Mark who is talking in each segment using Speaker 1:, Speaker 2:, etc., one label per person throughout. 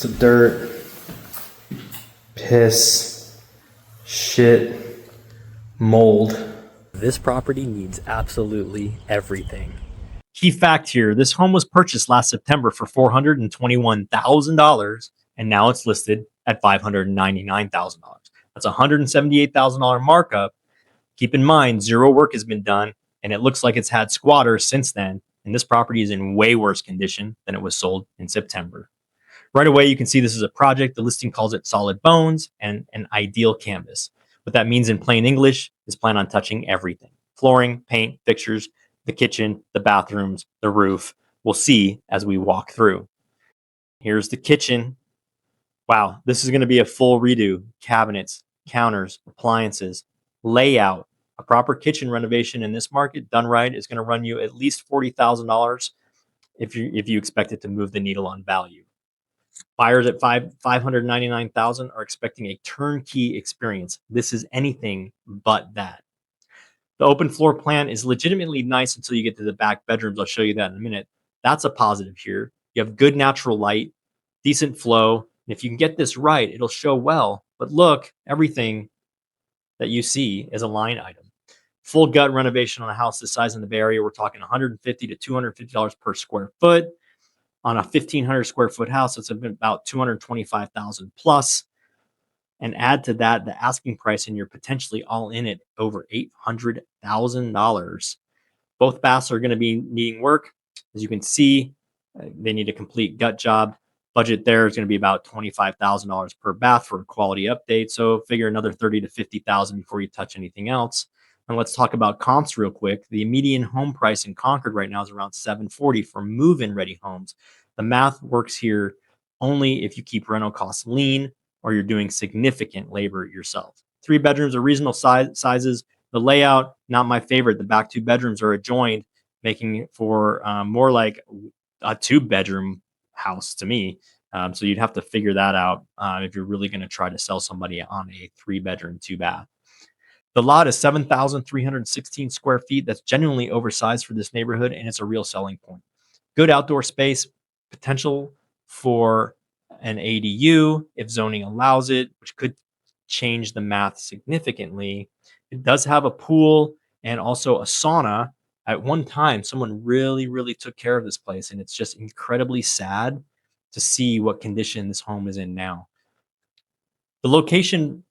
Speaker 1: Lots of dirt, piss, shit, mold.
Speaker 2: This property needs absolutely everything.
Speaker 3: Key fact here, this home was purchased last September for $421,000, and now it's listed at $599,000. That's a $178,000 markup. Keep in mind, zero work has been done, and it looks like it's had squatters since then, and this property is in way worse condition than it was sold in September. Right away, you can see this is a project. The listing calls it solid bones and an ideal canvas. What that means in plain English is plan on touching everything. Flooring, paint, fixtures, the kitchen, the bathrooms, the roof. We'll see as we walk through. Here's the kitchen. Wow, this is going to be a full redo. Cabinets, counters, appliances, layout. A proper kitchen renovation in this market done right is going to run you at least $40,000 if you expect it to move the needle on value. Buyers at $599,000 are expecting a turnkey experience. This is anything but that. The open floor plan is legitimately nice until you get to the back bedrooms. I'll show you that in a minute. That's a positive here. You have good natural light, decent flow. And if you can get this right, it'll show well. But look, everything that you see is a line item. Full gut renovation on a house this size in the Bay Area, we're talking $150 to $250 per square foot. On a 1,500 square foot house, it's about $225,000 plus. And add to that the asking price, and you're potentially all in at over $800,000. Both baths are going to be needing work. As you can see, they need a complete gut job. Budget there is going to be about $25,000 per bath for a quality update. So figure another $30,000 to $50,000 before you touch anything else. And let's talk about comps real quick. The median home price in Concord right now is around $740,000 for move-in ready homes. The math works here only if you keep rental costs lean or you're doing significant labor yourself. 3 bedrooms are reasonable sizes. The layout, not my favorite. The back 2 bedrooms are adjoined, making it for more like a 2-bedroom house to me. So you'd have to figure that out if you're really going to try to sell somebody on a 3-bedroom, 2-bath. The lot is 7,316 square feet. That's genuinely oversized for this neighborhood, and it's a real selling point. Good outdoor space, potential for an ADU if zoning allows it, which could change the math significantly. It does have a pool and also a sauna. At one time, someone really took care of this place, and it's just incredibly sad to see what condition this home is in now. The location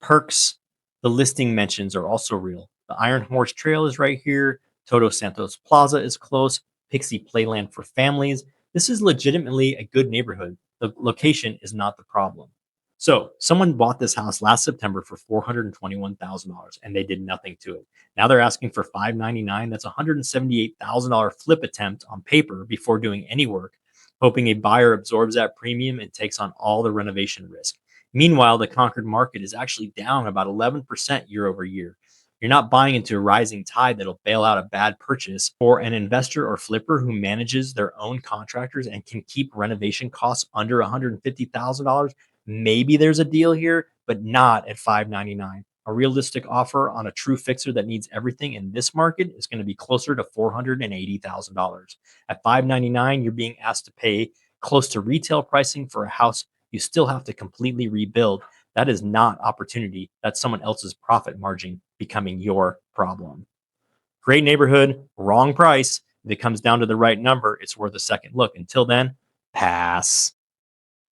Speaker 3: perks the listing mentions are also real. The Iron Horse Trail is right here. Todo Santos Plaza is close. Pixie Playland for families. This is legitimately a good neighborhood. The location is not the problem. So someone bought this house last September for $421,000 and they did nothing to it. Now they're asking for $599,000. That's a $178,000 flip attempt on paper before doing any work, hoping a buyer absorbs that premium and takes on all the renovation risk. Meanwhile, the Concord market is actually down about 11% year over year. You're not buying into a rising tide that'll bail out a bad purchase. For an investor or flipper who manages their own contractors and can keep renovation costs under $150,000, maybe there's a deal here, but not at $599,000. A realistic offer on a true fixer that needs everything in this market is going to be closer to $480,000. At $599,000, you're being asked to pay close to retail pricing for a house you still have to completely rebuild. That is not opportunity. That's someone else's profit margin becoming your problem. Great neighborhood, wrong price. If it comes down to the right number, it's worth a second look. Until then, pass.